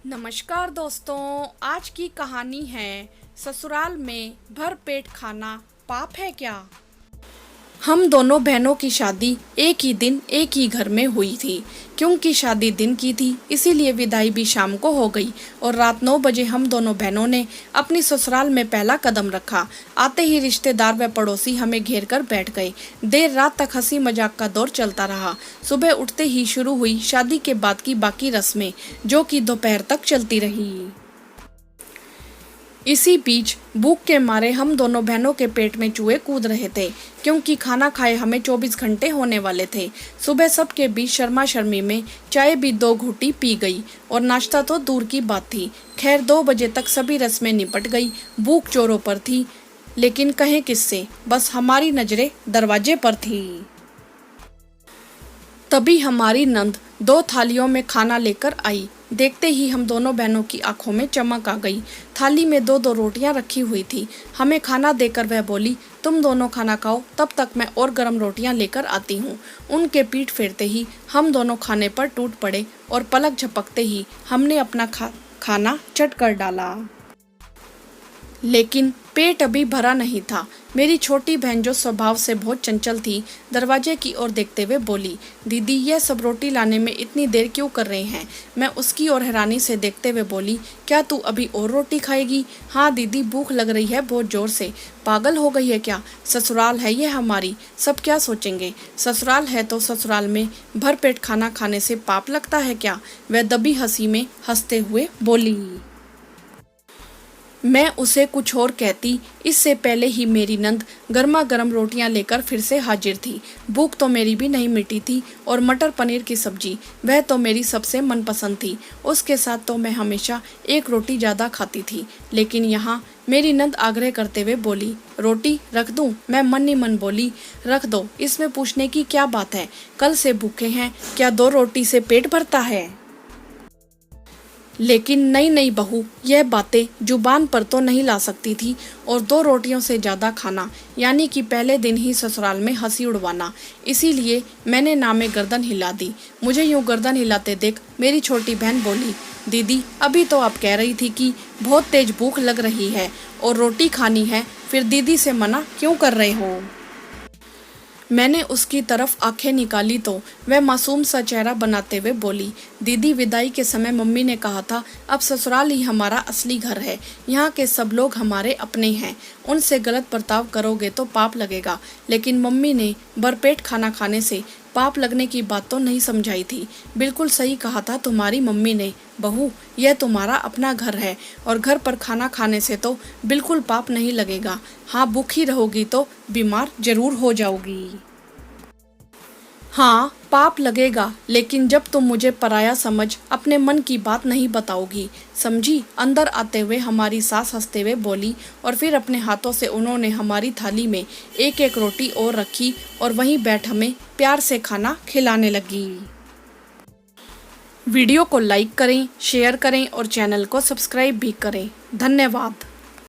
नमस्कार दोस्तों, आज की कहानी है ससुराल में भरपेट खाना पाप है क्या। हम दोनों बहनों की शादी एक ही दिन एक ही घर में हुई थी। क्योंकि शादी दिन की थी इसीलिए विदाई भी शाम को हो गई और रात 9 बजे हम दोनों बहनों ने अपनी ससुराल में पहला कदम रखा। आते ही रिश्तेदार व पड़ोसी हमें घेर कर बैठ गए। देर रात तक हंसी मजाक का दौर चलता रहा। सुबह उठते ही शुरू हुई शादी के बाद की बाकी रस्में, जो कि दोपहर तक चलती रही। इसी बीच भूख के मारे हम दोनों बहनों के पेट में चूहे कूद रहे थे, क्योंकि खाना खाए हमें 24 घंटे होने वाले थे। सुबह सबके बीच शर्मा शर्मी में चाय भी 2 घूंटी पी गई और नाश्ता तो दूर की बात थी। खैर 2 बजे तक सभी रस्में निपट गई। भूख जोरों पर थी, लेकिन कहें किससे, बस हमारी नजरें दरवाजे पर थी। तभी हमारी नंद 2 थालियों में खाना लेकर आई। देखते ही हम दोनों बहनों की आंखों में चमक आ गई। थाली में 2-2 रोटियां रखी हुई थी। हमें खाना देकर वह बोली, तुम दोनों खाना खाओ, तब तक मैं और गर्म रोटियां लेकर आती हूँ। उनके पीठ फेरते ही हम दोनों खाने पर टूट पड़े और पलक झपकते ही हमने अपना खाना चट कर डाला। लेकिन पेट अभी भरा नहीं था। मेरी छोटी बहन, जो स्वभाव से बहुत चंचल थी, दरवाजे की ओर देखते हुए बोली, दीदी यह सब रोटी लाने में इतनी देर क्यों कर रहे हैं। मैं उसकी ओर हैरानी से देखते हुए बोली, क्या तू अभी और रोटी खाएगी। हाँ दीदी, भूख लग रही है बहुत जोर से। पागल हो गई है क्या, ससुराल है ये हमारी, सब क्या सोचेंगे। ससुराल है तो ससुराल में भरपेट खाना खाने से पाप लगता है क्या। वह दबी हंसी में हंसते हुए बोली। मैं उसे कुछ और कहती, इससे पहले ही मेरी नंद गर्मा गर्म रोटियां लेकर फिर से हाजिर थी। भूख तो मेरी भी नहीं मिटी थी और मटर पनीर की सब्जी, वह तो मेरी सबसे मनपसंद थी। उसके साथ तो मैं हमेशा एक रोटी ज़्यादा खाती थी। लेकिन यहाँ मेरी नंद आग्रह करते हुए बोली, रोटी रख दूं। मैं मन ही मन बोली, रख दो, इसमें पूछने की क्या बात है। कल से भूखे हैं, क्या 2 रोटी से पेट भरता है। लेकिन नई नई बहू यह बातें जुबान पर तो नहीं ला सकती थी और 2 रोटियों से ज़्यादा खाना, यानी कि पहले दिन ही ससुराल में हंसी उड़वाना। इसीलिए मैंने नामे गर्दन हिला दी। मुझे यूं गर्दन हिलाते देख मेरी छोटी बहन बोली, दीदी अभी तो आप कह रही थी कि बहुत तेज भूख लग रही है और रोटी खानी है, फिर दीदी से मना क्यों कर रहे हो। मैंने उसकी तरफ आंखें निकाली तो वह मासूम सा चेहरा बनाते हुए बोली, दीदी विदाई के समय मम्मी ने कहा था अब ससुराल ही हमारा असली घर है। यहाँ के सब लोग हमारे अपने हैं, उनसे गलत बर्ताव करोगे तो पाप लगेगा। लेकिन मम्मी ने भरपेट खाना खाने से पाप लगने की बात तो नहीं समझाई थी। बिल्कुल सही कहा था तुम्हारी मम्मी ने, बहू यह तुम्हारा अपना घर है और घर पर खाना खाने से तो बिल्कुल पाप नहीं लगेगा। हाँ भूखी रहोगी तो बीमार जरूर हो जाओगी। हाँ पाप लगेगा, लेकिन जब तुम मुझे पराया समझ अपने मन की बात नहीं बताओगी, समझी। अंदर आते हुए हमारी सास हंसते हुए बोली और फिर अपने हाथों से उन्होंने हमारी थाली में एक एक रोटी और रखी और वहीं बैठ हमें प्यार से खाना खिलाने लगी। वीडियो को लाइक करें, शेयर करें और चैनल को सब्सक्राइब भी करें। धन्यवाद।